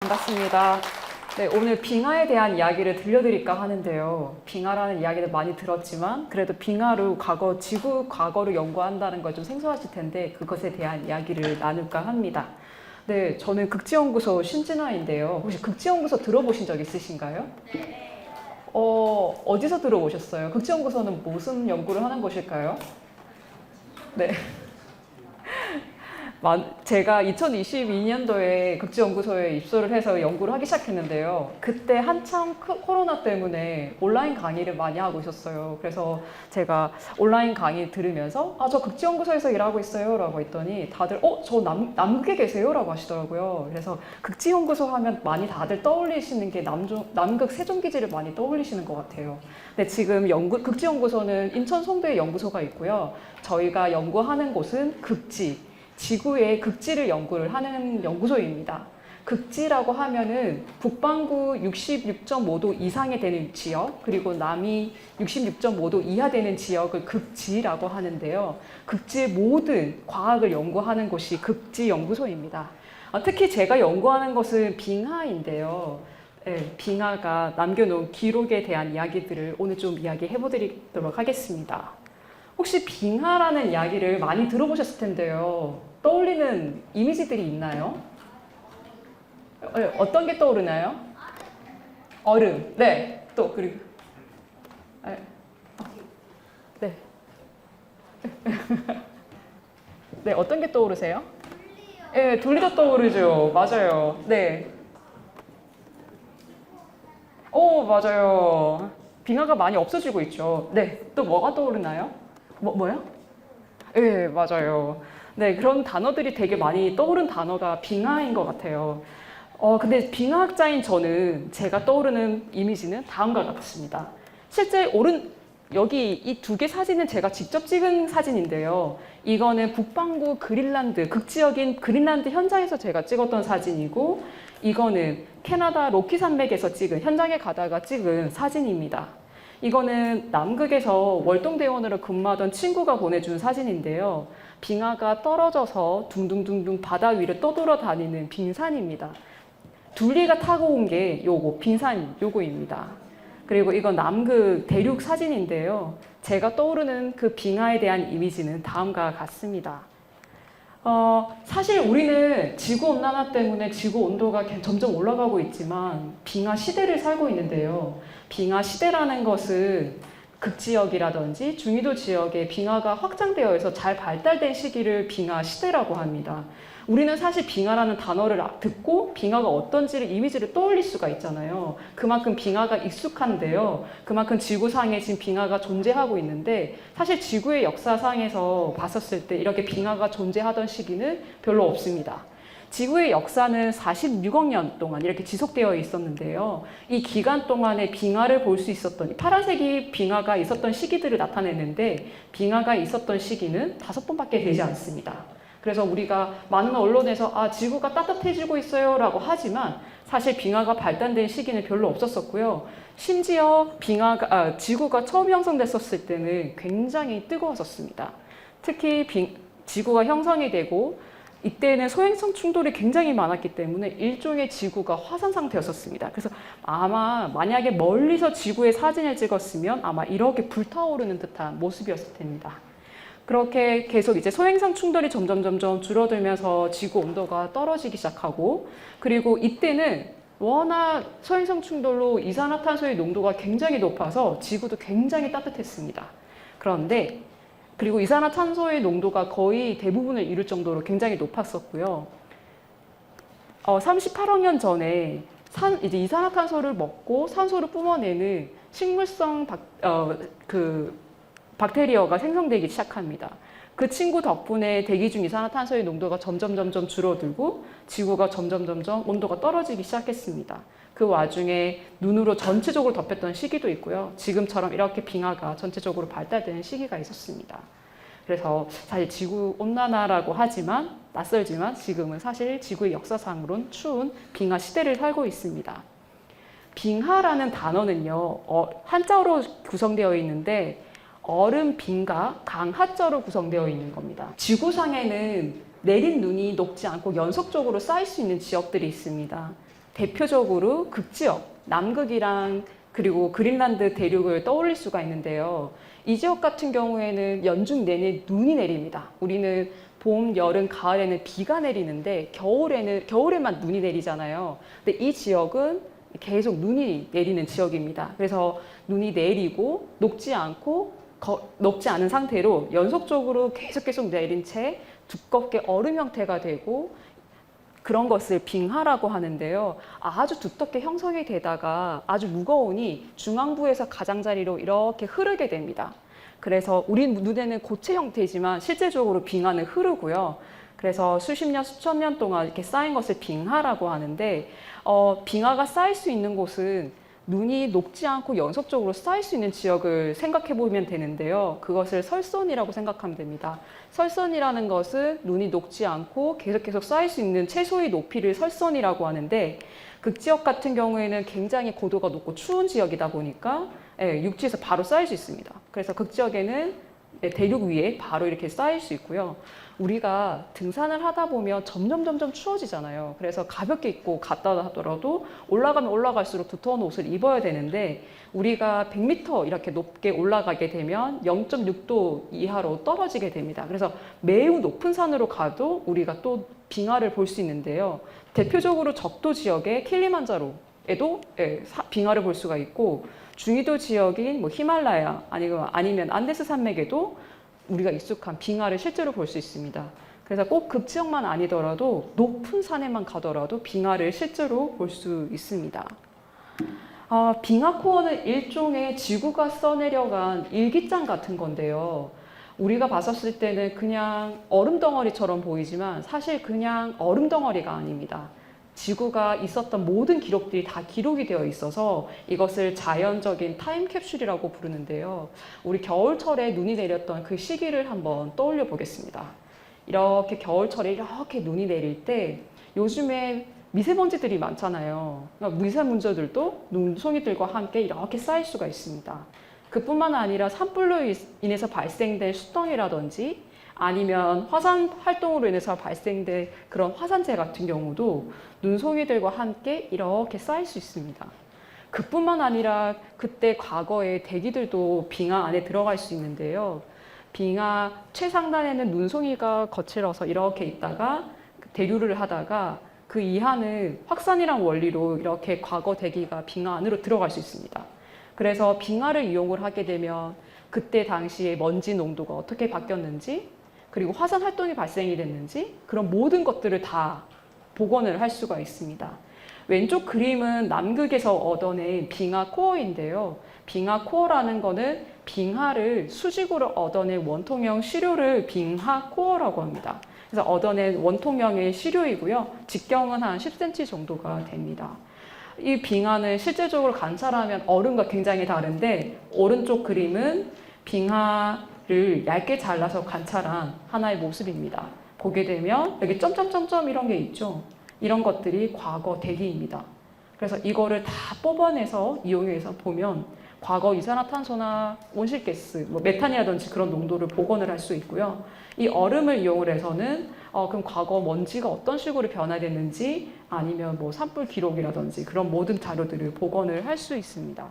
반갑습니다. 네, 오늘 빙하에 대한 이야기를 들려드릴까 하는데요. 빙하라는 이야기를 많이 들었지만 그래도 빙하로 지구 과거를 연구한다는 걸 좀 생소하실 텐데 그것에 대한 이야기를 나눌까 합니다. 네, 저는 극지연구소 신진아인데요. 혹시 극지연구소 들어보신 적 있으신가요? 어디서 들어보셨어요? 극지연구소는 무슨 연구를 하는 곳일까요? 네. 제가 2022년도에 극지연구소에 입소를 해서 연구를 하기 시작했는데요. 그때 한참 코로나 때문에 온라인 강의를 많이 하고 있었어요. 그래서 제가 온라인 강의 들으면서 저 극지연구소에서 일하고 있어요 라고 했더니 다들 저 남극에 계세요? 라고 하시더라고요. 그래서 극지연구소 하면 많이 다들 떠올리시는 게 남극 세종기지를 많이 떠올리시는 것 같아요. 근데 지금 극지연구소는 인천 송도에 연구소가 있고요. 저희가 연구하는 곳은 지구의 극지를 연구를 하는 연구소입니다. 극지라고 하면은 북반구 66.5도 이상에 되는 지역, 그리고 남이 66.5도 이하 되는 지역을 극지라고 하는데요. 극지의 모든 과학을 연구하는 곳이 극지연구소입니다. 특히 제가 연구하는 것은 빙하인데요. 네, 빙하가 남겨놓은 기록에 대한 이야기들을 오늘 좀 이야기해보도록 하겠습니다. 혹시 빙하라는 이야기를 많이 들어보셨을 텐데요. 떠올리는 이미지들이 있나요? 어떤 게 떠오르나요? 얼음. 네. 또 그리고 네. 네, 어떤 게 떠오르세요? 네, 둘리도 떠오르죠. 맞아요. 네. 맞아요. 빙하가 많이 없어지고 있죠. 네. 또 뭐가 떠오르나요? 뭐요? 네, 맞아요. 네, 그런 단어들이 되게 많이 떠오른 단어가 빙하인 것 같아요. 근데 빙하학자인 저는 제가 떠오르는 이미지는 다음과 같습니다. 실제 여기 이 두 개 사진은 제가 직접 찍은 사진인데요. 이거는 북반구 극지역인 그린란드 현장에서 제가 찍었던 사진이고, 이거는 캐나다 로키 산맥에서 현장에 가다가 찍은 사진입니다. 이거는 남극에서 월동대원으로 근무하던 친구가 보내준 사진인데요. 빙하가 떨어져서 둥둥둥둥 바다 위를 떠돌아다니는 빙산입니다. 둘리가 타고 온 게 요거입니다. 그리고 이건 남극 대륙 사진인데요. 제가 떠오르는 그 빙하에 대한 이미지는 다음과 같습니다. 사실 우리는 지구온난화 때문에 지구 온도가 점점 올라가고 있지만 빙하 시대를 살고 있는데요. 빙하 시대라는 것은 극지역이라든지 중위도 지역에 빙하가 확장되어 있어 잘 발달된 시기를 빙하 시대라고 합니다. 우리는 사실 빙하라는 단어를 듣고 빙하가 어떤지를 이미지를 떠올릴 수가 있잖아요. 그만큼 빙하가 익숙한데요. 그만큼 지구상에 지금 빙하가 존재하고 있는데 사실 지구의 역사상에서 봤었을 때 이렇게 빙하가 존재하던 시기는 별로 없습니다. 지구의 역사는 46억 년 동안 이렇게 지속되어 있었는데요. 이 기간 동안에 빙하를 볼 수 있었던 파란색이 빙하가 있었던 시기들을 나타냈는데 빙하가 있었던 시기는 5번밖에 되지 않습니다. 그래서 우리가 많은 언론에서 지구가 따뜻해지고 있어요 라고 하지만 사실 빙하가 발달된 시기는 별로 없었었고요. 심지어 지구가 처음 형성됐었을 때는 굉장히 뜨거웠었습니다. 특히 지구가 형성이 되고 이때는 소행성 충돌이 굉장히 많았기 때문에 일종의 지구가 화산 상태였었습니다. 그래서 만약에 멀리서 지구의 사진을 찍었으면 아마 이렇게 불타오르는 듯한 모습이었을 텐니다. 그렇게 계속 이제 소행성 충돌이 점점 줄어들면서 지구 온도가 떨어지기 시작하고, 그리고 이때는 워낙 소행성 충돌로 이산화탄소의 농도가 굉장히 높아서 지구도 굉장히 따뜻했습니다. 그리고 이산화탄소의 농도가 거의 대부분을 이룰 정도로 굉장히 높았었고요. 38억 년 전에 이제 이산화탄소를 먹고 산소를 뿜어내는 식물성 박테리아가 생성되기 시작합니다. 그 친구 덕분에 대기 중 이산화탄소의 농도가 점점 줄어들고 지구가 점점 온도가 떨어지기 시작했습니다. 그 와중에 눈으로 전체적으로 덮였던 시기도 있고요. 지금처럼 이렇게 빙하가 전체적으로 발달되는 시기가 있었습니다. 그래서 사실 지구 온난화라고 하지만 낯설지만 지금은 사실 지구의 역사상으론 추운 빙하 시대를 살고 있습니다. 빙하라는 단어는요, 한자어로 구성되어 있는데 얼음 빙가 강하자로 구성되어 있는 겁니다. 지구상에는 내린 눈이 녹지 않고 연속적으로 쌓일 수 있는 지역들이 있습니다. 대표적으로 극지역, 남극이랑 그리고 그린란드 대륙을 떠올릴 수가 있는데요. 이 지역 같은 경우에는 연중 내내 눈이 내립니다. 우리는 봄, 여름, 가을에는 비가 내리는데 겨울에만 눈이 내리잖아요. 근데 이 지역은 계속 눈이 내리는 지역입니다. 그래서 눈이 내리고 녹지 않은 상태로 연속적으로 계속 내린 채 두껍게 얼음 형태가 되고 그런 것을 빙하라고 하는데요. 아주 두텁게 형성이 되다가 아주 무거우니 중앙부에서 가장자리로 이렇게 흐르게 됩니다. 그래서 우리 눈에는 고체 형태지만 실제적으로 빙하는 흐르고요. 그래서 수십 년, 수천 년 동안 이렇게 쌓인 것을 빙하라고 하는데 빙하가 쌓일 수 있는 곳은 눈이 녹지 않고 연속적으로 쌓일 수 있는 지역을 생각해 보면 되는데요. 그것을 설선이라고 생각하면 됩니다. 설선이라는 것은 눈이 녹지 않고 계속 쌓일 수 있는 최소의 높이를 설선이라고 하는데 극지역 같은 경우에는 굉장히 고도가 높고 추운 지역이다 보니까 육지에서 바로 쌓일 수 있습니다. 그래서 극지역에는 대륙 위에 바로 이렇게 쌓일 수 있고요. 우리가 등산을 하다 보면 점점 추워지잖아요. 그래서 가볍게 입고 갔다 하더라도 올라가면 올라갈수록 두터운 옷을 입어야 되는데 우리가 100m 이렇게 높게 올라가게 되면 0.6도 이하로 떨어지게 됩니다. 그래서 매우 높은 산으로 가도 우리가 또 빙하를 볼 수 있는데요. 대표적으로 적도 지역의 킬리만자로에도 빙하를 볼 수가 있고 중위도 지역인 히말라야 아니면 안데스 산맥에도 우리가 익숙한 빙하를 실제로 볼 수 있습니다. 그래서 꼭 급지역만 아니더라도 높은 산에만 가더라도 빙하를 실제로 볼 수 있습니다. 빙하 코어는 일종의 지구가 써내려간 일기장 같은 건데요. 우리가 봤었을 때는 그냥 얼음 덩어리처럼 보이지만 사실 그냥 얼음 덩어리가 아닙니다. 지구가 있었던 모든 기록들이 다 기록이 되어 있어서 이것을 자연적인 타임캡슐이라고 부르는데요. 우리 겨울철에 눈이 내렸던 그 시기를 한번 떠올려 보겠습니다. 이렇게 겨울철에 이렇게 눈이 내릴 때 요즘에 미세먼지들이 많잖아요. 그러니까 미세먼지들도 눈송이들과 함께 이렇게 쌓일 수가 있습니다. 그뿐만 아니라 산불로 인해서 발생된 수덩이라든지 아니면 화산 활동으로 인해서 발생된 그런 화산재 같은 경우도 눈송이들과 함께 이렇게 쌓일 수 있습니다. 그뿐만 아니라 그때 과거에 대기들도 빙하 안에 들어갈 수 있는데요. 빙하 최상단에는 눈송이가 거칠어서 이렇게 있다가 대류를 하다가 그 이하는 확산이란 원리로 이렇게 과거 대기가 빙하 안으로 들어갈 수 있습니다. 그래서 빙하를 이용을 하게 되면 그때 당시에 먼지 농도가 어떻게 바뀌었는지 그리고 화산 활동이 발생이 됐는지 그런 모든 것들을 다 복원을 할 수가 있습니다. 왼쪽 그림은 남극에서 얻어낸 빙하 코어인데요. 빙하 코어라는 거는 빙하를 수직으로 얻어낸 원통형 시료를 빙하 코어라고 합니다. 그래서 얻어낸 원통형의 시료이고요. 직경은 한 10cm 정도가 됩니다. 이 빙하는 실제적으로 관찰하면 얼음과 굉장히 다른데 오른쪽 그림은 빙하를 얇게 잘라서 관찰한 하나의 모습입니다. 보게 되면 여기 점점점점 이런 게 있죠. 이런 것들이 과거 대기입니다. 그래서 이거를 다 뽑아내서 이용해서 보면 과거 이산화탄소나 온실가스, 메탄이라든지 그런 농도를 복원을 할 수 있고요. 이 얼음을 이용을 해서는 그럼 과거 먼지가 어떤 식으로 변화됐는지 아니면 산불 기록이라든지 그런 모든 자료들을 복원을 할 수 있습니다.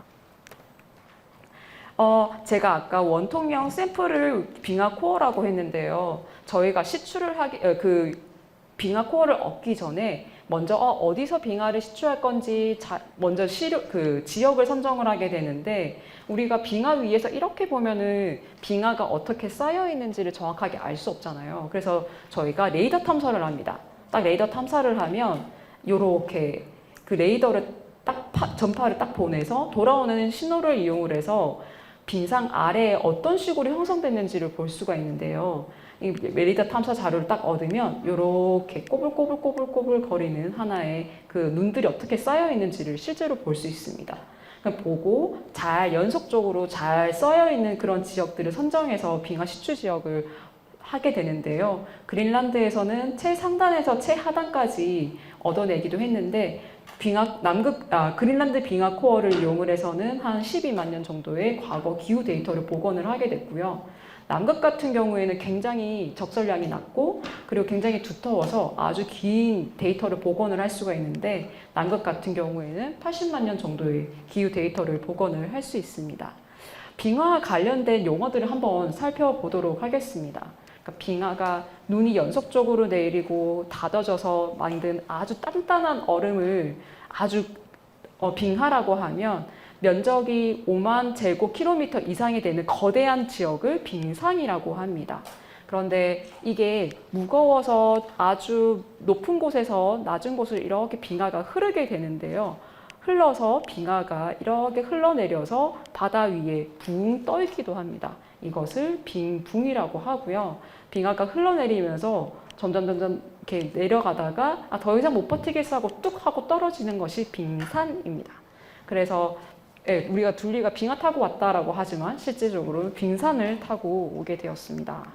제가 아까 원통형 샘플을 빙하 코어라고 했는데요. 저희가 시추를 빙하 코어를 얻기 전에 먼저 어디서 빙하를 시추할 건지 먼저 지역을 선정을 하게 되는데 우리가 빙하 위에서 이렇게 보면은 빙하가 어떻게 쌓여 있는지를 정확하게 알 수 없잖아요. 그래서 저희가 레이더 탐사를 합니다. 딱 레이더 탐사를 하면 요렇게 그 레이더를 전파를 딱 보내서 돌아오는 신호를 이용을 해서 빙상 아래에 어떤 식으로 형성됐는지를 볼 수가 있는데요. 이 레이더 탐사 자료를 딱 얻으면 이렇게 꼬불꼬불 거리는 하나의 그 눈들이 어떻게 쌓여 있는지를 실제로 볼 수 있습니다. 보고 연속적으로 잘 쌓여 있는 그런 지역들을 선정해서 빙하 시추 지역을 하게 되는데요. 그린란드에서는 최상단에서 최하단까지 얻어내기도 했는데 그린란드 빙하 코어를 이용을 해서는 한 12만 년 정도의 과거 기후 데이터를 복원을 하게 됐고요. 남극 같은 경우에는 굉장히 적설량이 낮고 그리고 굉장히 두터워서 아주 긴 데이터를 복원을 할 수가 있는데 남극 같은 경우에는 80만 년 정도의 기후 데이터를 복원을 할 수 있습니다. 빙하와 관련된 용어들을 한번 살펴보도록 하겠습니다. 그러니까 빙하가 눈이 연속적으로 내리고 다져져서 만든 아주 단단한 얼음을 아주 빙하라고 하면 면적이 5만 제곱킬로미터 이상이 되는 거대한 지역을 빙상이라고 합니다. 그런데 이게 무거워서 아주 높은 곳에서 낮은 곳을 이렇게 빙하가 흐르게 되는데요. 흘러서 빙하가 이렇게 흘러내려서 바다 위에 붕 떠 있기도 합니다. 이것을 빙붕이라고 하고요. 빙하가 흘러내리면서 점점 이렇게 내려가다가 더 이상 못 버티겠어 하고 뚝 하고 떨어지는 것이 빙산입니다. 그래서 우리가 둘리가 빙하 타고 왔다라고 하지만 실제적으로 빙산을 타고 오게 되었습니다.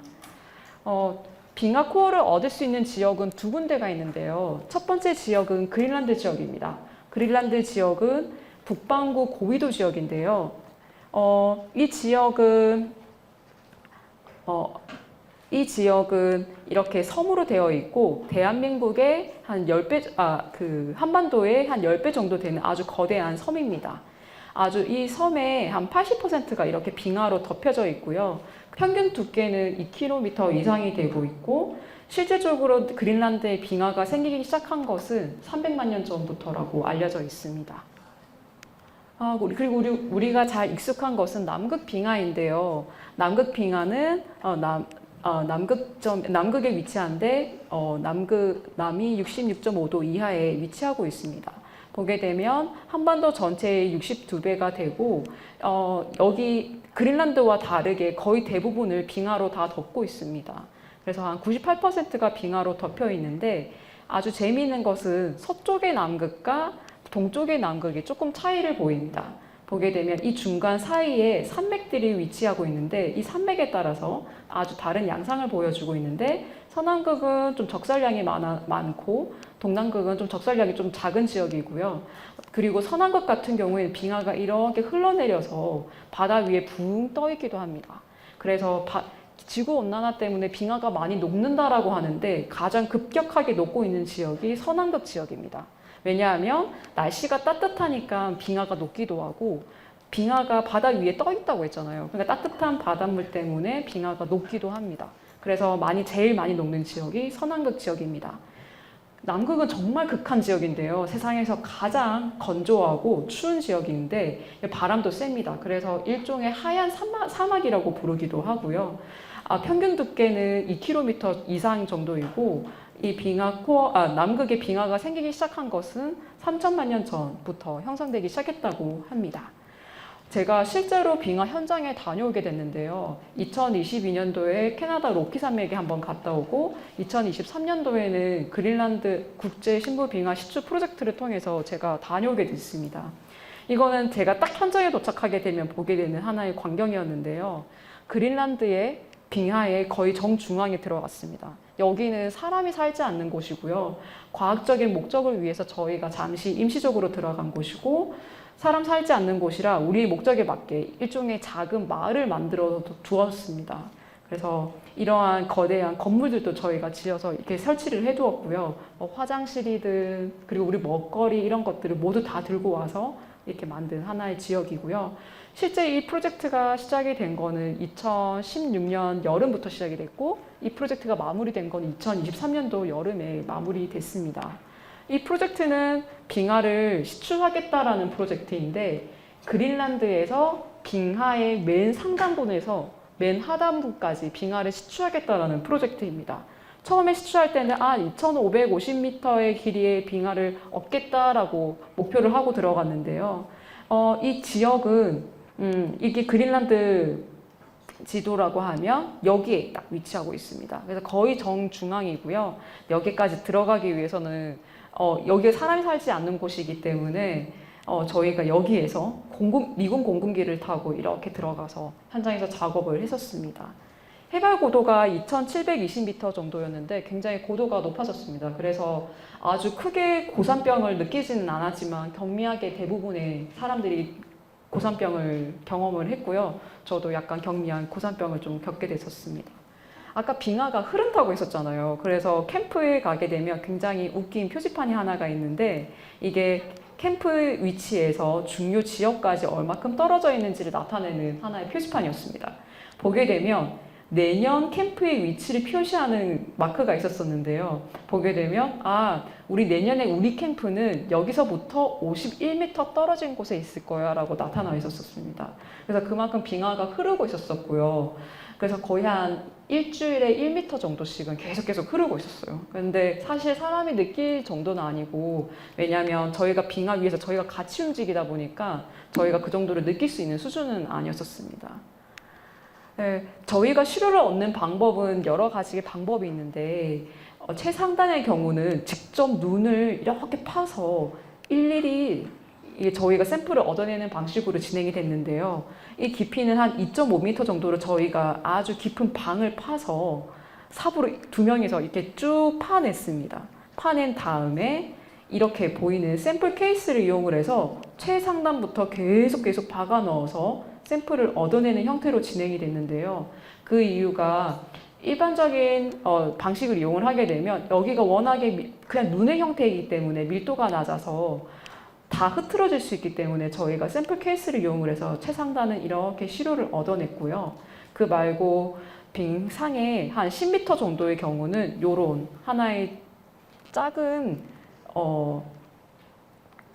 빙하 코어를 얻을 수 있는 지역은 두 군데가 있는데요. 첫 번째 지역은 그린란드 지역입니다. 그린란드 지역은 북반구 고위도 지역인데요. 이 지역은 이렇게 섬으로 되어 있고 대한민국의 한 10배, 한반도의 한 10배 정도 되는 아주 거대한 섬입니다. 아주 이 섬의 한 80%가 이렇게 빙하로 덮여져 있고요. 평균 두께는 2km 이상이 되고 있고 실제적으로 그린란드의 빙하가 생기기 시작한 것은 300만 년 전부터라고 알려져 있습니다. 그리고 우리가 잘 익숙한 것은 남극 빙하인데요. 남극 빙하는 남극에 위치한데 남이 66.5도 이하에 위치하고 있습니다. 보게 되면 한반도 전체의 62배가 되고 여기 그린란드와 다르게 거의 대부분을 빙하로 다 덮고 있습니다. 그래서 한 98%가 빙하로 덮여 있는데 아주 재미있는 것은 서쪽의 남극과 동쪽의 남극이 조금 차이를 보입니다. 보게 되면 이 중간 사이에 산맥들이 위치하고 있는데 이 산맥에 따라서 아주 다른 양상을 보여주고 있는데 서남극은 좀 적설량이 많고 동남극은 좀 적설량이 좀 작은 지역이고요. 그리고 서남극 같은 경우에는 빙하가 이렇게 흘러내려서 바다 위에 붕 떠 있기도 합니다. 그래서 지구온난화 때문에 빙하가 많이 녹는다라고 하는데 가장 급격하게 녹고 있는 지역이 서남극 지역입니다. 왜냐하면 날씨가 따뜻하니까 빙하가 녹기도 하고 빙하가 바다 위에 떠 있다고 했잖아요. 그러니까 따뜻한 바닷물 때문에 빙하가 녹기도 합니다. 그래서 제일 많이 녹는 지역이 서남극 지역입니다. 남극은 정말 극한 지역인데요. 세상에서 가장 건조하고 추운 지역인데 바람도 셉니다. 그래서 일종의 하얀 사막이라고 부르기도 하고요. 평균 두께는 2km 이상 정도이고 이 남극의 빙하가 생기기 시작한 것은 3천만 년 전부터 형성되기 시작했다고 합니다. 제가 실제로 빙하 현장에 다녀오게 됐는데요. 2022년도에 캐나다 로키 산맥에 한번 갔다 오고 2023년도에는 그린란드 국제 신부 빙하 시추 프로젝트를 통해서 제가 다녀오게 됐습니다. 이거는 제가 딱 현장에 도착하게 되면 보게 되는 하나의 광경이었는데요. 그린란드의 빙하의 거의 정중앙에 들어갔습니다. 여기는 사람이 살지 않는 곳이고요. 과학적인 목적을 위해서 저희가 잠시 임시적으로 들어간 곳이고 사람 살지 않는 곳이라 우리의 목적에 맞게 일종의 작은 마을을 만들어 두었습니다. 그래서 이러한 거대한 건물들도 저희가 지어서 이렇게 설치를 해두었고요. 화장실이든 그리고 우리 먹거리 이런 것들을 모두 다 들고 와서 이렇게 만든 하나의 지역이고요. 실제 이 프로젝트가 시작이 된 거는 2016년 여름부터 시작이 됐고 이 프로젝트가 마무리된 건 2023년도 여름에 마무리됐습니다. 이 프로젝트는 빙하를 시추하겠다라는 프로젝트인데 그린란드에서 빙하의 맨 상단부에서 맨 하단부까지 빙하를 시추하겠다라는 프로젝트입니다. 처음에 시추할 때는 2,550m의 길이의 빙하를 얻겠다라고 목표를 하고 들어갔는데요. 이 지역은 이게 그린란드 지도라고 하면 여기에 딱 위치하고 있습니다. 그래서 거의 정중앙이고요. 여기까지 들어가기 위해서는 여기에 사람이 살지 않는 곳이기 때문에 저희가 여기에서 미군 공군기를 타고 이렇게 들어가서 현장에서 작업을 했었습니다. 해발 고도가 2,720m 정도였는데 굉장히 고도가 높아졌습니다. 그래서 아주 크게 고산병을 느끼지는 않았지만 경미하게 대부분의 사람들이 고산병을 경험을 했고요. 저도 약간 경미한 고산병을 좀 겪게 됐었습니다. 아까 빙하가 흐른다고 했었잖아요. 그래서 캠프에 가게 되면 굉장히 웃긴 표지판이 하나가 있는데 이게 캠프 위치에서 중요 지역까지 얼마큼 떨어져 있는지를 나타내는 하나의 표지판이었습니다. 보게 되면 내년 캠프의 위치를 표시하는 마크가 있었었는데요. 보게 되면 우리 내년에 우리 캠프는 여기서부터 51m 떨어진 곳에 있을 거야 라고 나타나 있었습니다. 그래서 그만큼 빙하가 흐르고 있었고요. 그래서 거의 한 일주일에 1m 정도씩은 계속 흐르고 있었어요. 근데 사실 사람이 느낄 정도는 아니고, 왜냐하면 저희가 빙하 위에서 저희가 같이 움직이다 보니까 저희가 그 정도를 느낄 수 있는 수준은 아니었었습니다. 네, 저희가 시료를 얻는 방법은 여러 가지 방법이 있는데 최상단의 경우는 직접 눈을 이렇게 파서 일일이 저희가 샘플을 얻어내는 방식으로 진행이 됐는데요. 이 깊이는 한 2.5m 정도로 저희가 아주 깊은 방을 파서 삽으로 두 명이서 이렇게 쭉 파냈습니다. 파낸 다음에 이렇게 보이는 샘플 케이스를 이용을 해서 최상단부터 계속 박아 넣어서 샘플을 얻어내는 형태로 진행이 됐는데요. 그 이유가 일반적인 방식을 이용을 하게 되면 여기가 워낙에 그냥 눈의 형태이기 때문에 밀도가 낮아서 다 흐트러질 수 있기 때문에 저희가 샘플 케이스를 이용을 해서 최상단은 이렇게 시료를 얻어냈고요. 그 말고 빙상에 한 10m 정도의 경우는 이런 하나의 작은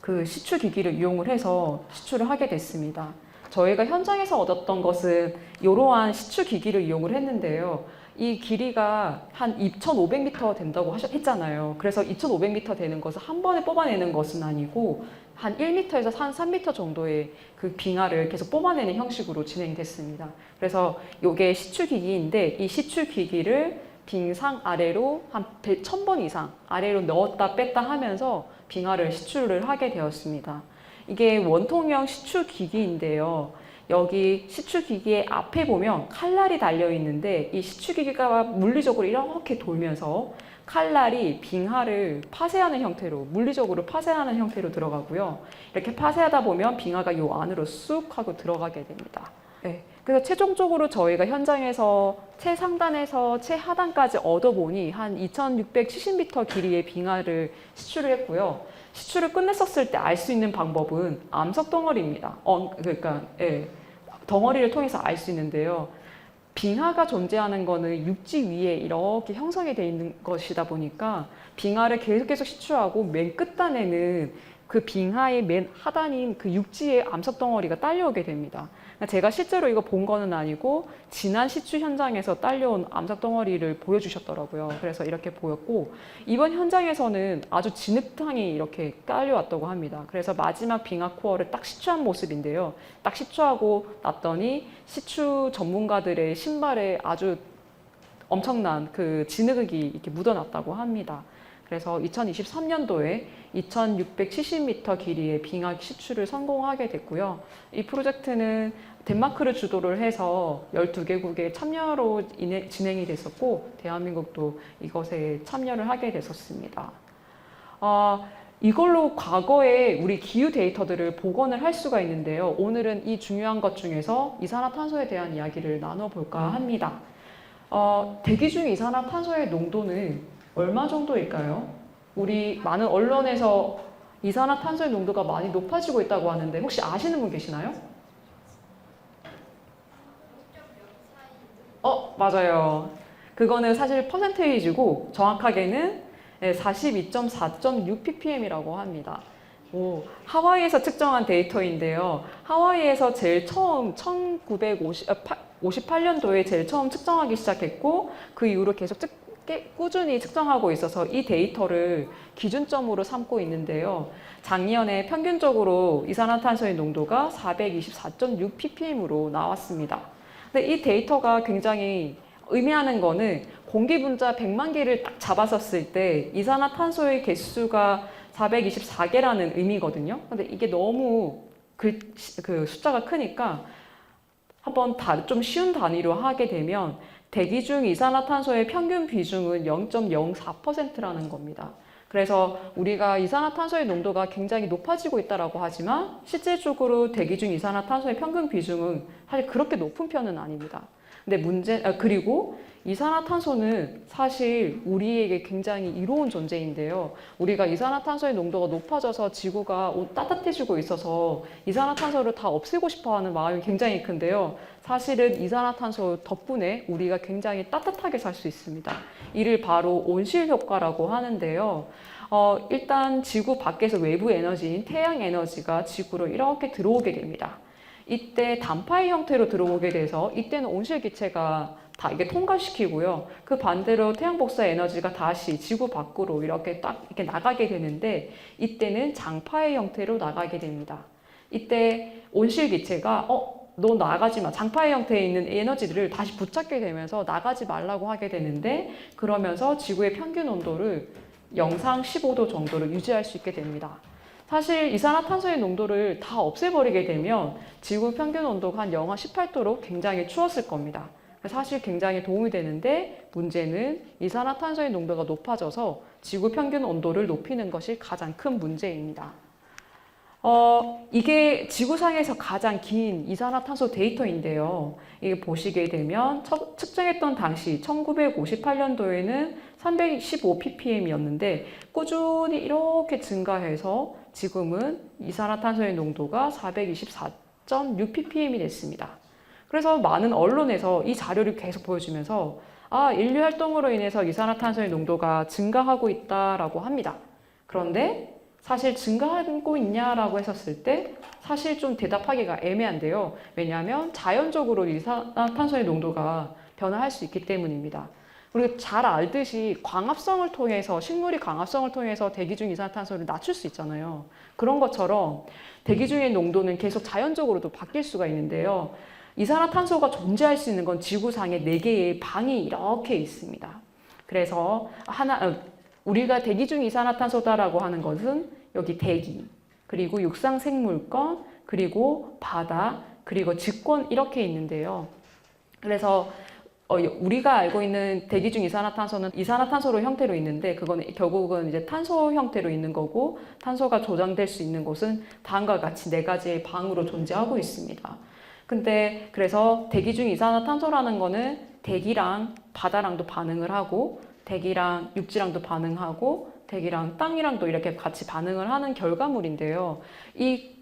그 시추 기기를 이용을 해서 시추를 하게 됐습니다. 저희가 현장에서 얻었던 것은 이러한 시추 기기를 이용을 했는데요. 이 길이가 한 2,500m 된다고 했잖아요. 그래서 2,500m 되는 것을 한 번에 뽑아내는 것은 아니고 한 1m에서 한 3m 정도의 그 빙하를 계속 뽑아내는 형식으로 진행됐습니다. 그래서 이게 시추기기인데 이 시추기기를 빙상 아래로 한 1,000번 이상 아래로 넣었다 뺐다 하면서 빙하를 시추를 하게 되었습니다. 이게 원통형 시추기기인데요. 여기 시추기기의 앞에 보면 칼날이 달려 있는데 이 시추기기가 물리적으로 이렇게 돌면서 칼날이 빙하를 파쇄하는 형태로, 물리적으로 파쇄하는 형태로 들어가고요. 이렇게 파쇄하다 보면 빙하가 이 안으로 쑥 하고 들어가게 됩니다. 네. 그래서 최종적으로 저희가 현장에서 최상단에서 최하단까지 얻어보니 한 2,670m 길이의 빙하를 시추를 했고요. 시추를 끝냈었을 때 알 수 있는 방법은 암석 덩어리입니다. 그러니까 덩어리를 통해서 알 수 있는데요. 빙하가 존재하는 거는 육지 위에 이렇게 형성이 되어 있는 것이다 보니까 빙하를 계속 시추하고 맨 끝단에는 그 빙하의 맨 하단인 그 육지의 암석 덩어리가 딸려오게 됩니다. 제가 실제로 이거 본 거는 아니고 지난 시추 현장에서 딸려온 암석 덩어리를 보여주셨더라고요. 그래서 이렇게 보였고 이번 현장에서는 아주 진흙탕이 이렇게 깔려왔다고 합니다. 그래서 마지막 빙하 코어를 딱 시추한 모습인데요. 딱 시추하고 났더니 시추 전문가들의 신발에 아주 엄청난 그 진흙이 이렇게 묻어났다고 합니다. 그래서 2023년도에 2,670m 길이의 빙하 시추를 성공하게 됐고요. 이 프로젝트는 덴마크를 주도를 해서 12개국의 참여로 진행이 됐었고 대한민국도 이것에 참여를 하게 됐었습니다. 이걸로 과거에 우리 기후 데이터들을 복원을 할 수가 있는데요. 오늘은 이 중요한 것 중에서 이산화탄소에 대한 이야기를 나눠볼까 합니다. 대기 중 이산화탄소의 농도는 얼마 정도일까요? 우리 많은 언론에서 이산화탄소의 농도가 많이 높아지고 있다고 하는데 혹시 아시는 분 계시나요? 맞아요. 그거는 사실 퍼센테이지고 정확하게는 42.4.6 ppm이라고 합니다. 하와이에서 측정한 데이터인데요. 하와이에서 제일 처음 1958년도에 제일 처음 측정하기 시작했고 그 이후로 계속 꾸준히 측정하고 있어서 이 데이터를 기준점으로 삼고 있는데요. 작년에 평균적으로 이산화탄소의 농도가 424.6 ppm으로 나왔습니다. 근데 이 데이터가 굉장히 의미하는 거는 공기 분자 100만 개를 딱 잡았었을 때 이산화탄소의 개수가 424개라는 의미거든요. 근데 이게 너무 그 숫자가 크니까 한번 좀 쉬운 단위로 하게 되면 대기 중 이산화탄소의 평균 비중은 0.04%라는 겁니다. 그래서 우리가 이산화탄소의 농도가 굉장히 높아지고 있다라고 하지만 실질적으로 대기 중 이산화탄소의 평균 비중은 사실 그렇게 높은 편은 아닙니다. 근데 그리고 이산화탄소는 사실 우리에게 굉장히 이로운 존재인데요. 우리가 이산화탄소의 농도가 높아져서 지구가 따뜻해지고 있어서 이산화탄소를 다 없애고 싶어 하는 마음이 굉장히 큰데요. 사실은 이산화탄소 덕분에 우리가 굉장히 따뜻하게 살 수 있습니다. 이를 바로 온실 효과라고 하는데요. 일단 지구 밖에서 외부 에너지인 태양 에너지가 지구로 이렇게 들어오게 됩니다. 이때 단파의 형태로 들어오게 돼서 이때는 온실기체가 다 이게 통과시키고요. 그 반대로 태양 복사 에너지가 다시 지구 밖으로 이렇게 딱 이렇게 나가게 되는데 이때는 장파의 형태로 나가게 됩니다. 이때 온실기체가 너 나가지 마. 장파의 형태에 있는 에너지들을 다시 붙잡게 되면서 나가지 말라고 하게 되는데 그러면서 지구의 평균 온도를 영상 15도 정도를 유지할 수 있게 됩니다. 사실 이산화탄소의 농도를 다 없애버리게 되면 지구 평균 온도가 한 영하 18도로 굉장히 추웠을 겁니다. 사실 굉장히 도움이 되는데 문제는 이산화탄소의 농도가 높아져서 지구 평균 온도를 높이는 것이 가장 큰 문제입니다. 이게 지구상에서 가장 긴 이산화탄소 데이터인데요. 이게 보시게 되면 측정했던 당시 1958년도에는 315ppm이었는데 꾸준히 이렇게 증가해서 지금은 이산화탄소의 농도가 424.6ppm이 됐습니다. 그래서 많은 언론에서 이 자료를 계속 보여주면서 인류 활동으로 인해서 이산화탄소의 농도가 증가하고 있다라고 합니다. 그런데 사실 증가하고 있냐라고 했었을 때 사실 좀 대답하기가 애매한데요. 왜냐하면 자연적으로 이산화탄소의 농도가 변화할 수 있기 때문입니다. 그리고 잘 알듯이 광합성을 통해서 식물이 광합성을 통해서 대기 중 이산화탄소를 낮출 수 있잖아요. 그런 것처럼 대기 중의 농도는 계속 자연적으로도 바뀔 수가 있는데요. 이산화탄소가 존재할 수 있는 건 지구상에 4개의 방이 이렇게 있습니다. 그래서 우리가 대기 중 이산화탄소다라고 하는 것은 여기 대기, 그리고 육상생물권, 그리고 바다, 그리고 직권 이렇게 있는데요. 그래서 우리가 알고 있는 대기 중 이산화탄소는 이산화탄소로 형태로 있는데 그건 결국은 이제 탄소 형태로 있는 거고 탄소가 조장될 수 있는 곳은 다음과 같이 4가지의 방으로 존재하고 있습니다. 근데 그래서 대기 중 이산화탄소라는 거는 대기랑 바다랑도 반응을 하고 대기랑 육지랑도 반응하고 대기랑 땅이랑도 이렇게 같이 반응을 하는 결과물인데요.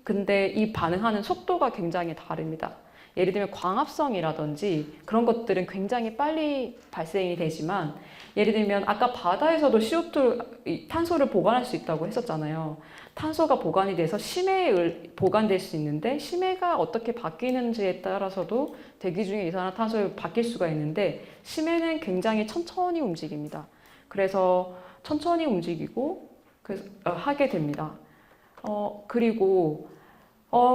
근데 이 반응하는 속도가 굉장히 다릅니다. 예를 들면 광합성이라든지 그런 것들은 굉장히 빨리 발생이 되지만 예를 들면 아까 바다에서도 CO2, 탄소를 보관할 수 있다고 했었잖아요. 탄소가 보관이 돼서 심해에 보관될 수 있는데 심해가 어떻게 바뀌는지에 따라서도 대기 중에 이산화탄소가 바뀔 수가 있는데 심해는 굉장히 천천히 움직입니다. 그래서 천천히 움직이고 하게 됩니다.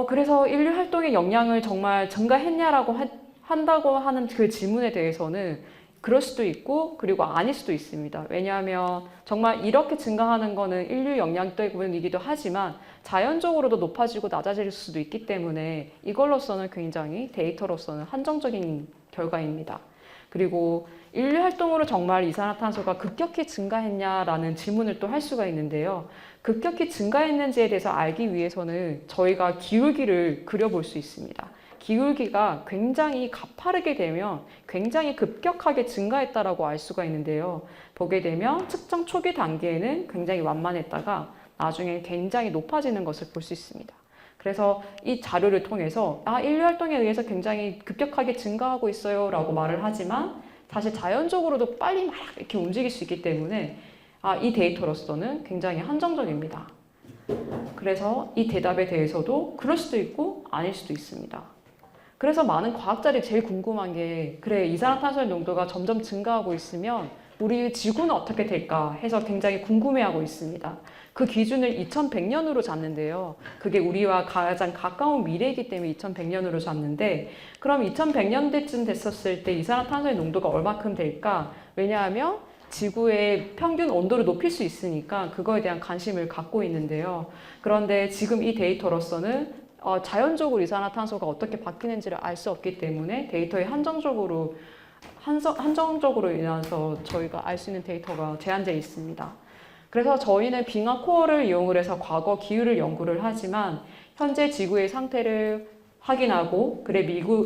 그래서 인류 활동의 영향을 정말 증가했냐라고 한다고 하는 그 질문에 대해서는 그럴 수도 있고 그리고 아닐 수도 있습니다. 왜냐하면 정말 이렇게 증가하는 거는 인류 영향 때문이기도 하지만 자연적으로도 높아지고 낮아질 수도 있기 때문에 이걸로서는 굉장히 데이터로서는 한정적인 결과입니다. 그리고 인류 활동으로 정말 이산화탄소가 급격히 증가했냐라는 질문을 또 할 수가 있는데요. 급격히 증가했는지에 대해서 알기 위해서는 저희가 기울기를 그려볼 수 있습니다. 기울기가 굉장히 가파르게 되면 굉장히 급격하게 증가했다라고 알 수가 있는데요. 보게 되면 측정 초기 단계에는 굉장히 완만했다가 나중에 굉장히 높아지는 것을 볼 수 있습니다. 그래서 이 자료를 통해서 인류 활동에 의해서 굉장히 급격하게 증가하고 있어요 라고 말을 하지만 사실 자연적으로도 빨리 막 이렇게 움직일 수 있기 때문에 이 데이터로서는 굉장히 한정적입니다. 그래서 이 대답에 대해서도 그럴 수도 있고 아닐 수도 있습니다. 그래서 많은 과학자들이 제일 궁금한 게 그래 이산화탄소의 농도가 점점 증가하고 있으면 우리 지구는 어떻게 될까 해서 굉장히 궁금해하고 있습니다. 그 기준을 2100년으로 잡는데요. 그게 우리와 가장 가까운 미래이기 때문에 2100년으로 잡는데 그럼 2100년대쯤 됐었을 때 이산화탄소의 농도가 얼마큼 될까? 왜냐하면 지구의 평균 온도를 높일 수 있으니까 그거에 대한 관심을 갖고 있는데요. 그런데 지금 이 데이터로서는 자연적으로 이산화탄소가 어떻게 바뀌는지를 알 수 없기 때문에 데이터에 한정적으로 인해서 저희가 알 수 있는 데이터가 제한되어 있습니다. 그래서 저희는 빙하 코어를 이용을 해서 과거 기후를 연구를 하지만 현재 지구의 상태를 확인하고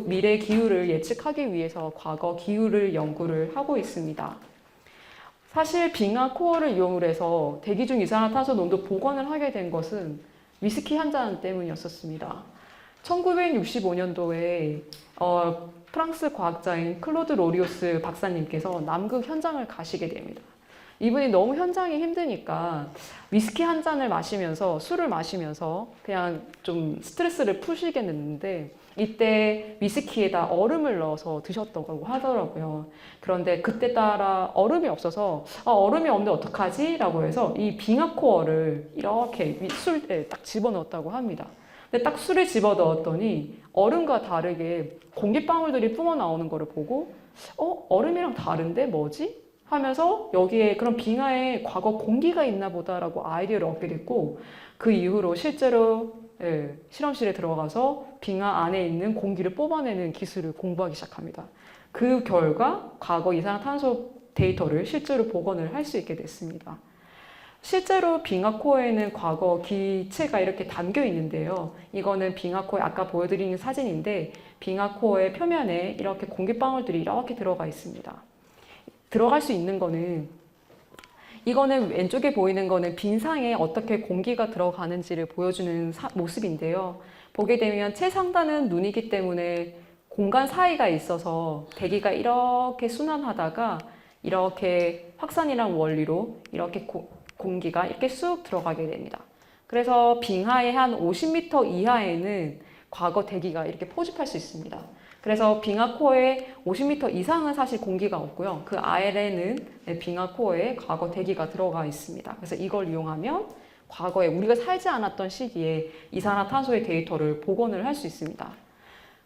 미래 기후를 예측하기 위해서 과거 기후를 연구를 하고 있습니다. 사실 빙하 코어를 이용을 해서 대기 중 이산화탄소 농도 복원을 하게 된 것은 위스키 한 잔 때문이었었습니다. 1965년도에 프랑스 과학자인 클로드 로리오스 박사님께서 남극 현장을 가시게 됩니다. 이분이 너무 현장이 힘드니까 위스키 한 잔을 마시면서 술을 마시면서 그냥 좀 스트레스를 푸시겠는데 이때 위스키에다 얼음을 넣어서 드셨다고 하더라고요. 그런데 그때 따라 얼음이 없어서 얼음이 없는데 어떡하지? 라고 해서 이 빙하 코어를 이렇게 술에 딱 집어넣었다고 합니다. 근데 딱 술에 집어넣었더니 얼음과 다르게 공기방울들이 뿜어 나오는 거를 보고 얼음이랑 다른데 뭐지? 하면서 여기에 그런 빙하에 과거 공기가 있나 보다라고 아이디어를 얻게 됐고 그 이후로 실제로 실험실에 들어가서 빙하 안에 있는 공기를 뽑아내는 기술을 공부하기 시작합니다. 그 결과 과거 이산화탄소 데이터를 실제로 복원을 할 수 있게 됐습니다. 실제로 빙하 코어에는 과거 기체가 이렇게 담겨 있는데요. 이거는 빙하 코어에 아까 보여드린 사진인데 빙하 코어의 표면에 이렇게 공기방울들이 이렇게 들어가 있습니다. 들어갈 수 있는 거는 이거는 왼쪽에 보이는 거는 빈상에 어떻게 공기가 들어가는지를 보여주는 모습인데요. 보게 되면 최상단은 눈이기 때문에 공간 사이가 있어서 대기가 이렇게 순환하다가 이렇게 확산이란 원리로 이렇게 공기가 이렇게 쑥 들어가게 됩니다. 그래서 빙하의 한 50m 이하에는 과거 대기가 이렇게 포집할 수 있습니다. 그래서 빙하 코어에 50m 이상은 사실 공기가 없고요. 그 아래는 빙하 코어에 과거 대기가 들어가 있습니다. 그래서 이걸 이용하면 과거에 우리가 살지 않았던 시기에 이산화탄소의 데이터를 복원을 할 수 있습니다.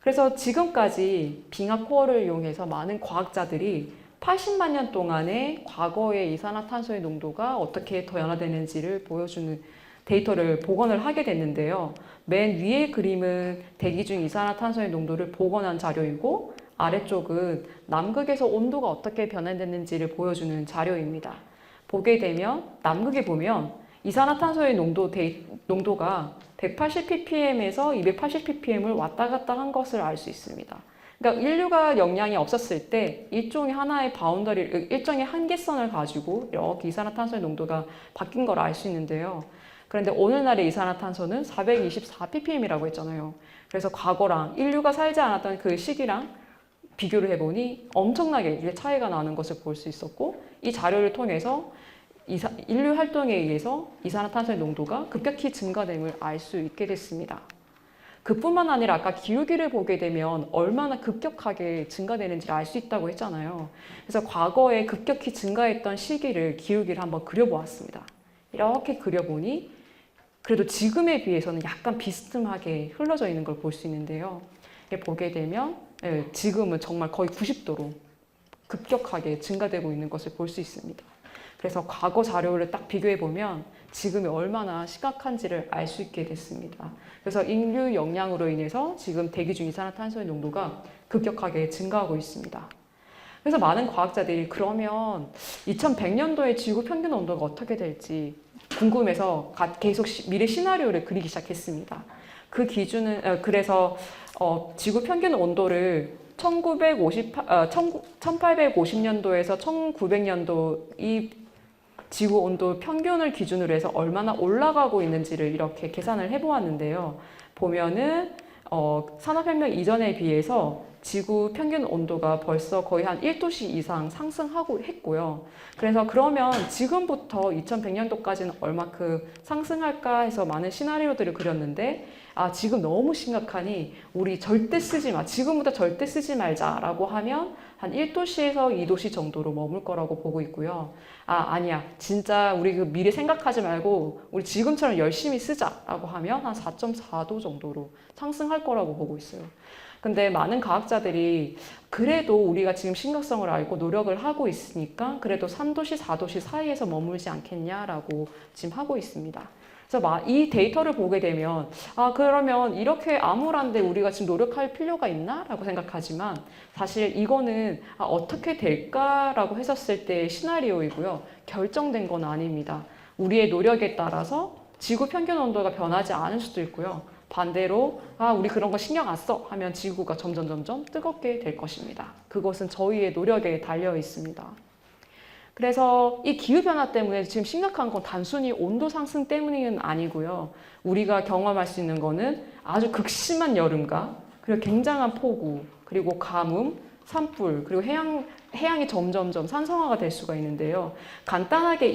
그래서 지금까지 빙하 코어를 이용해서 많은 과학자들이 80만 년 동안의 과거의 이산화탄소의 농도가 어떻게 변화되는지를 보여주는 데이터를 복원을 하게 됐는데요. 맨 위의 그림은 대기 중 이산화탄소의 농도를 복원한 자료이고 아래쪽은 남극에서 온도가 어떻게 변화됐는지를 보여주는 자료입니다. 보게 되면 남극에 보면 이산화탄소의 농도가 180ppm에서 280ppm을 왔다 갔다 한 것을 알 수 있습니다. 그러니까 인류가 영향이 없었을 때 일종의 하나의 일종의 한계선을 가지고 이렇게 이산화탄소의 농도가 바뀐 걸 알 수 있는데요. 그런데 오늘날의 이산화탄소는 424ppm이라고 했잖아요. 그래서 과거랑 인류가 살지 않았던 그 시기랑 비교를 해보니 엄청나게 이게 차이가 나는 것을 볼 수 있었고 이 자료를 통해서 인류 활동에 의해서 이산화탄소의 농도가 급격히 증가됨을 알 수 있게 됐습니다. 그뿐만 아니라 아까 기울기를 보게 되면 얼마나 급격하게 증가되는지를 알 수 있다고 했잖아요. 그래서 과거에 급격히 증가했던 시기를 기울기를 한번 그려보았습니다. 이렇게 그려보니 그래도 지금에 비해서는 약간 비스듬하게 흘러져 있는 걸 볼 수 있는데요. 보게 되면 지금은 정말 거의 90도로 급격하게 증가되고 있는 것을 볼 수 있습니다. 그래서 과거 자료를 딱 비교해 보면 지금이 얼마나 심각한지를 알 수 있게 됐습니다. 그래서 인류 영향으로 인해서 지금 대기 중 이산화탄소의 농도가 급격하게 증가하고 있습니다. 그래서 많은 과학자들이 그러면 2100년도에 지구 평균 온도가 어떻게 될지 궁금해서 계속 미래 시나리오를 그리기 시작했습니다. 그 기준은 그래서 지구 평균 온도를 1850년도에서 1900년도 이 지구 온도 평균을 기준으로 해서 얼마나 올라가고 있는지를 이렇게 계산을 해보았는데요. 보면은 산업혁명 이전에 비해서 지구 평균 온도가 벌써 거의 한 1도씨 이상 상승하고 했고요. 그래서 그러면 지금부터 2100년도까지는 얼마큼 상승할까 해서 많은 시나리오들을 그렸는데 지금 너무 심각하니 우리 절대 쓰지 마. 지금부터 절대 쓰지 말자라고 하면 한 1도씨에서 2도씨 정도로 머물 거라고 보고 있고요. 아니야. 진짜 우리 그 미래 생각하지 말고 우리 지금처럼 열심히 쓰자라고 하면 한 4.4도 정도로 상승할 거라고 보고 있어요. 근데 많은 과학자들이 그래도 우리가 지금 심각성을 알고 노력을 하고 있으니까 그래도 3도씨, 4도씨 사이에서 머물지 않겠냐라고 지금 하고 있습니다. 그래서 이 데이터를 보게 되면 그러면 이렇게 암울한데 우리가 지금 노력할 필요가 있나? 라고 생각하지만 사실 이거는 어떻게 될까라고 했었을 때의 시나리오이고요. 결정된 건 아닙니다. 우리의 노력에 따라서 지구 평균 온도가 변하지 않을 수도 있고요. 반대로 우리 그런 거 신경 안 써 하면 지구가 점점 뜨겁게 될 것입니다. 그것은 저희의 노력에 달려 있습니다. 그래서 이 기후변화 때문에 지금 심각한 건 단순히 온도 상승 때문은 아니고요. 우리가 경험할 수 있는 거는 아주 극심한 여름과 그리고 굉장한 폭우, 그리고 가뭄, 산불, 그리고 해양이 점점점 산성화가 될 수가 있는데요. 간단하게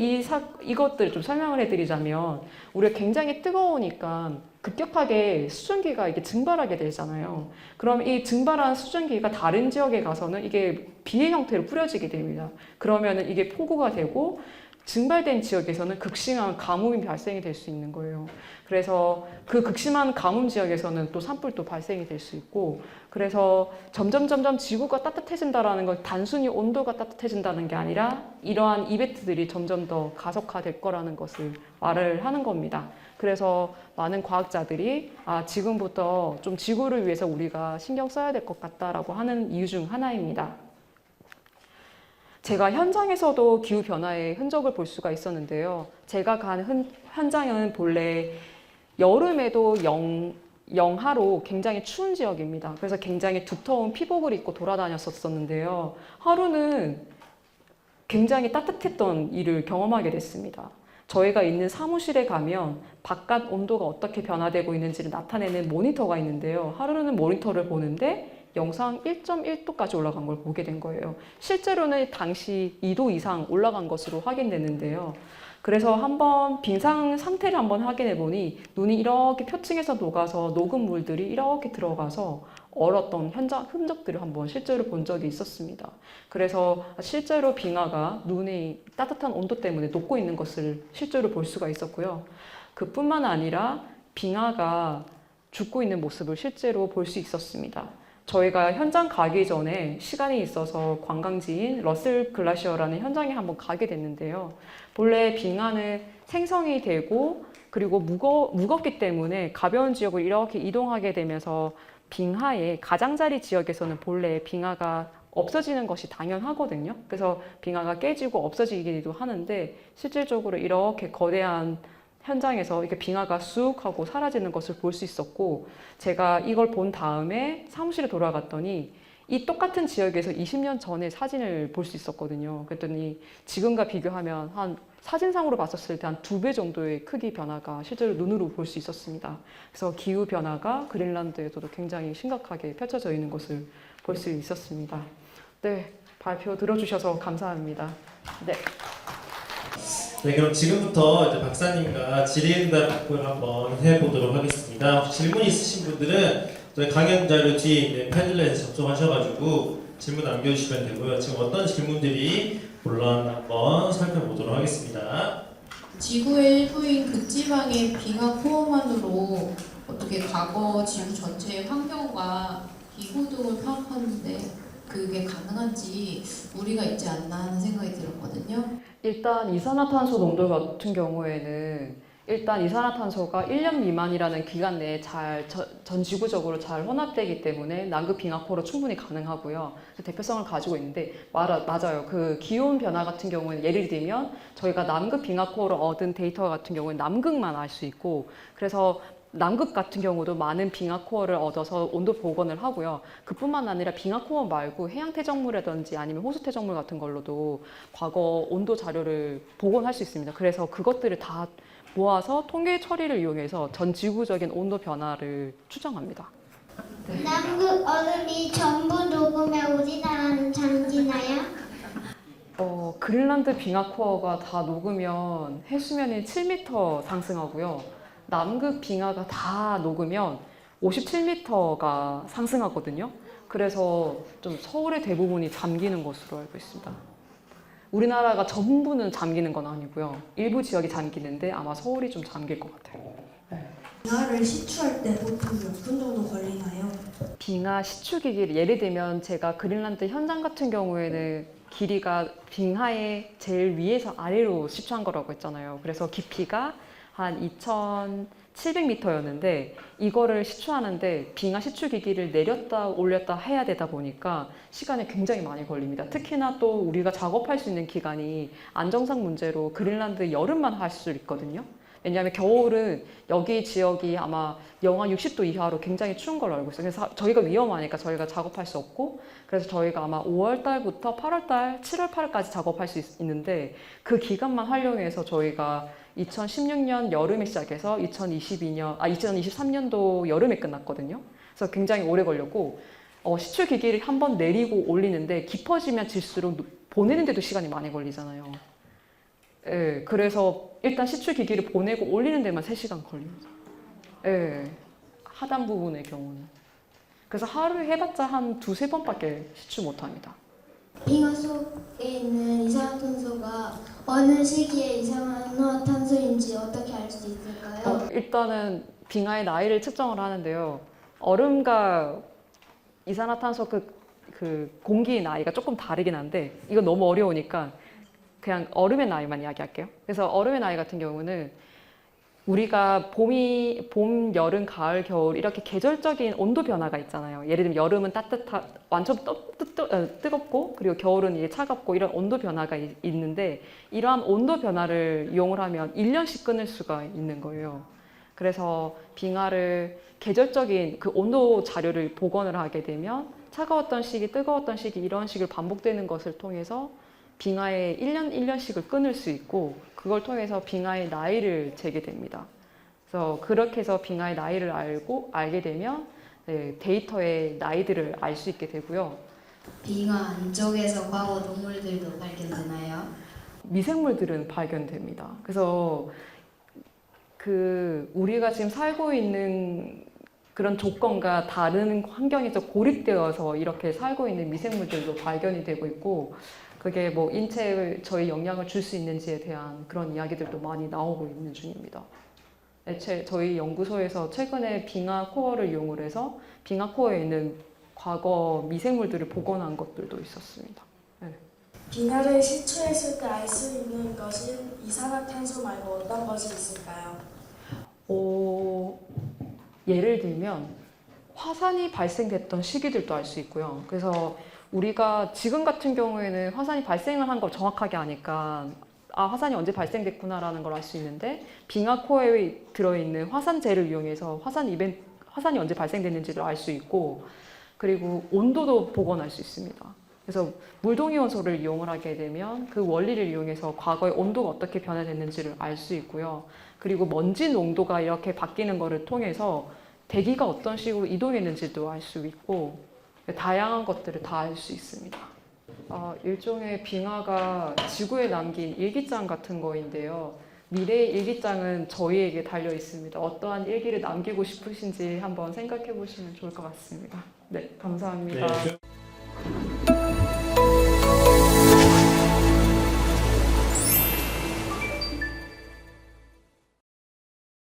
이것들을 좀 설명을 해드리자면 우리가 굉장히 뜨거우니까 급격하게 수증기가 이게 증발하게 되잖아요. 그럼 이 증발한 수증기가 다른 지역에 가서는 이게 비의 형태로 뿌려지게 됩니다. 그러면은 이게 폭우가 되고 증발된 지역에서는 극심한 가뭄이 발생이 될 수 있는 거예요. 그래서 그 극심한 가뭄 지역에서는 또 산불도 발생이 될 수 있고, 그래서 점점 지구가 따뜻해진다라는 건 단순히 온도가 따뜻해진다는 게 아니라 이러한 이벤트들이 점점 더 가속화될 거라는 것을 말을 하는 겁니다. 그래서 많은 과학자들이 지금부터 좀 지구를 위해서 우리가 신경 써야 될 것 같다라고 하는 이유 중 하나입니다. 제가 현장에서도 기후변화의 흔적을 볼 수가 있었는데요. 제가 간 현장은 본래 여름에도 영하로 굉장히 추운 지역입니다. 그래서 굉장히 두터운 피복을 입고 돌아다녔었는데요. 하루는 굉장히 따뜻했던 일을 경험하게 됐습니다. 저희가 있는 사무실에 가면 바깥 온도가 어떻게 변화되고 있는지를 나타내는 모니터가 있는데요. 하루는 모니터를 보는데 영상 1.1도까지 올라간 걸 보게 된 거예요. 실제로는 당시 2도 이상 올라간 것으로 확인됐는데요. 그래서 한번 빙상 상태를 한번 확인해 보니 눈이 이렇게 표층에서 녹아서 녹은 물들이 이렇게 들어가서 얼었던 현장 흔적들을 한번 실제로 본 적이 있었습니다. 그래서 실제로 빙하가 눈이 따뜻한 온도 때문에 녹고 있는 것을 실제로 볼 수가 있었고요. 그뿐만 아니라 빙하가 죽고 있는 모습을 실제로 볼 수 있었습니다. 저희가 현장 가기 전에 시간이 있어서 관광지인 러셀 글라시어라는 현장에 한번 가게 됐는데요. 본래 빙하는 생성이 되고 그리고 무겁기 때문에 가벼운 지역을 이렇게 이동하게 되면서 빙하의 가장자리 지역에서는 본래 빙하가 없어지는 것이 당연하거든요. 그래서 빙하가 깨지고 없어지기도 하는데 실질적으로 이렇게 거대한 현장에서 이렇게 빙하가 쑥 하고 사라지는 것을 볼 수 있었고, 제가 이걸 본 다음에 사무실에 돌아갔더니 이 똑같은 지역에서 20년 전의 사진을 볼 수 있었거든요. 그랬더니 지금과 비교하면 한 사진상으로 봤었을 때 한 2배 정도의 크기 변화가 실제로 눈으로 볼 수 있었습니다. 그래서 기후 변화가 그린란드에서도 굉장히 심각하게 펼쳐져 있는 것을 볼 수 있었습니다. 네, 발표 들어주셔서 감사합니다. 네. 네, 그럼 지금부터 이제 박사님과 질의응답 답변을 한번 해보도록 하겠습니다. 혹시 질문 있으신 분들은 저희 강연 자료 뒤에 있는 패들렛에 접속하셔가지고 질문 남겨주시면 되고요. 지금 어떤 질문들이 올라왔나 한번 살펴보도록 하겠습니다. 지구의 일부인 극지방의 빙하 코어만으로 어떻게 과거 지구 전체의 환경과 기후 등을 파악하는데 그게 가능한지 무리가 있지 않나 하는 생각이 들었거든요. 일단 이산화탄소 농도 같은 경우에는 일단 이산화탄소가 1년 미만이라는 기간 내에 전 지구적으로 잘 혼합되기 때문에 남극 빙하코어로 충분히 가능하고요. 대표성을 가지고 있는데 맞아요. 그 기온 변화 같은 경우에는 예를 들면 저희가 남극 빙하코어로 얻은 데이터 같은 경우에는 남극만 알 수 있고, 그래서 남극 같은 경우도 많은 빙하코어를 얻어서 온도 복원을 하고요. 그뿐만 아니라 빙하코어 말고 해양태적물이라든지 아니면 호수태적물 같은 걸로도 과거 온도 자료를 복원할 수 있습니다. 그래서 그것들을 다 모아서 통계 처리를 이용해서 전 지구적인 온도 변화를 추정합니다. 네. 남극 얼음이 전부 녹으면 우리나라는 잠기나요? 그린란드 빙하코어가 다 녹으면 해수면이 7m 상승하고요. 남극 빙하가 다 녹으면 57m가 상승하거든요. 그래서 좀 서울의 대부분이 잠기는 것으로 알고 있습니다. 우리나라가 전부는 잠기는 건 아니고요. 일부 지역이 잠기는데 아마 서울이 좀 잠길 것 같아요. 빙하를 시추할 때 보통 몇 분 정도 걸리나요? 빙하 시추기길, 예를 들면 제가 그린란드 현장 같은 경우에는 길이가 빙하의 제일 위에서 아래로 시추한 거라고 했잖아요. 그래서 깊이가 한 2,700m였는데 이거를 시추하는데 빙하 시추기기를 내렸다 올렸다 해야 되다 보니까 시간이 굉장히 많이 걸립니다. 특히나 또 우리가 작업할 수 있는 기간이 안정상 문제로 그린란드 여름만 할 수 있거든요. 왜냐하면 겨울은 여기 지역이 아마 영하 60도 이하로 굉장히 추운 걸로 알고 있어요. 그래서 저희가 위험하니까 저희가 작업할 수 없고, 그래서 저희가 아마 5월 달부터 8월 달, 7월 8월까지 작업할 수 있는데 그 기간만 활용해서 저희가 2016년 여름에 시작해서 2023년도 여름에 끝났거든요. 그래서 굉장히 오래 걸렸고, 시추 기기를 한번 내리고 올리는데 깊어지면 질수록 보내는데도 시간이 많이 걸리잖아요. 예, 그래서 일단 시추 기기를 보내고 올리는 데만 3시간 걸립니다. 예, 하단 부분의 경우는. 그래서 하루에 해봤자 한 2-3번밖에 시추 못합니다. 빙하 속에 있는 이산화탄소가 어느 시기에 이산화탄소인지 어떻게 알 수 있을까요? 일단은 빙하의 나이를 측정을 하는데요. 얼음과 이산화탄소 그 공기의 나이가 조금 다르긴 한데 이거 너무 어려우니까 그냥 얼음의 나이만 이야기할게요. 그래서 얼음의 나이 같은 경우는 우리가 봄, 여름, 가을, 겨울 이렇게 계절적인 온도 변화가 있잖아요. 예를 들면 여름은 완전 뜨겁고 그리고 겨울은 이게 차갑고 이런 온도 변화가 있는데 이러한 온도 변화를 이용을 하면 1년씩 끊을 수가 있는 거예요. 그래서 빙하를 계절적인 그 온도 자료를 복원을 하게 되면 차가웠던 시기, 뜨거웠던 시기 이런 식으로 반복되는 것을 통해서 빙하의 1년씩을 끊을 수 있고 그걸 통해서 빙하의 나이를 재게 됩니다. 그래서 그렇게 해서 빙하의 나이를 알게 되면 데이터의 나이들을 알 수 있게 되고요. 빙하 안쪽에서 과거 동물들도 발견되나요? 미생물들은 발견됩니다. 그래서 우리가 지금 살고 있는 그런 조건과 다른 환경에서 고립되어서 이렇게 살고 있는 미생물들도 발견이 되고 있고 그게 뭐 인체에 저희 영향을 줄 수 있는지에 대한 그런 이야기들도 많이 나오고 있는 중입니다. 저희 연구소에서 최근에 빙하 코어를 이용을 해서 빙하 코어에 있는 과거 미생물들을 복원한 것들도 있었습니다. 네. 빙하를 시추했을 때 알 수 있는 것이 이산화탄소 말고 어떤 것이 있을까요? 예를 들면 화산이 발생됐던 시기들도 알 수 있고요. 그래서 우리가 지금 같은 경우에는 화산이 발생을 한 걸 정확하게 아니까 화산이 언제 발생됐구나라는 걸 알 수 있는데 빙하 코어에 들어있는 화산재를 이용해서 화산이 언제 발생됐는지를 알 수 있고 그리고 온도도 복원할 수 있습니다. 그래서 물동이온소를 이용을 하게 되면 그 원리를 이용해서 과거의 온도가 어떻게 변화됐는지를 알 수 있고요. 그리고 먼지 농도가 이렇게 바뀌는 것을 통해서 대기가 어떤 식으로 이동했는지도 알 수 있고 다양한 것들을 다 알 수 있습니다. 일종의 빙하가 지구에 남긴 일기장 같은 거인데요. 미래의 일기장은 저희에게 달려 있습니다. 어떠한 일기를 남기고 싶으신지 한번 생각해 보시면 좋을 것 같습니다. 네, 감사합니다. 네.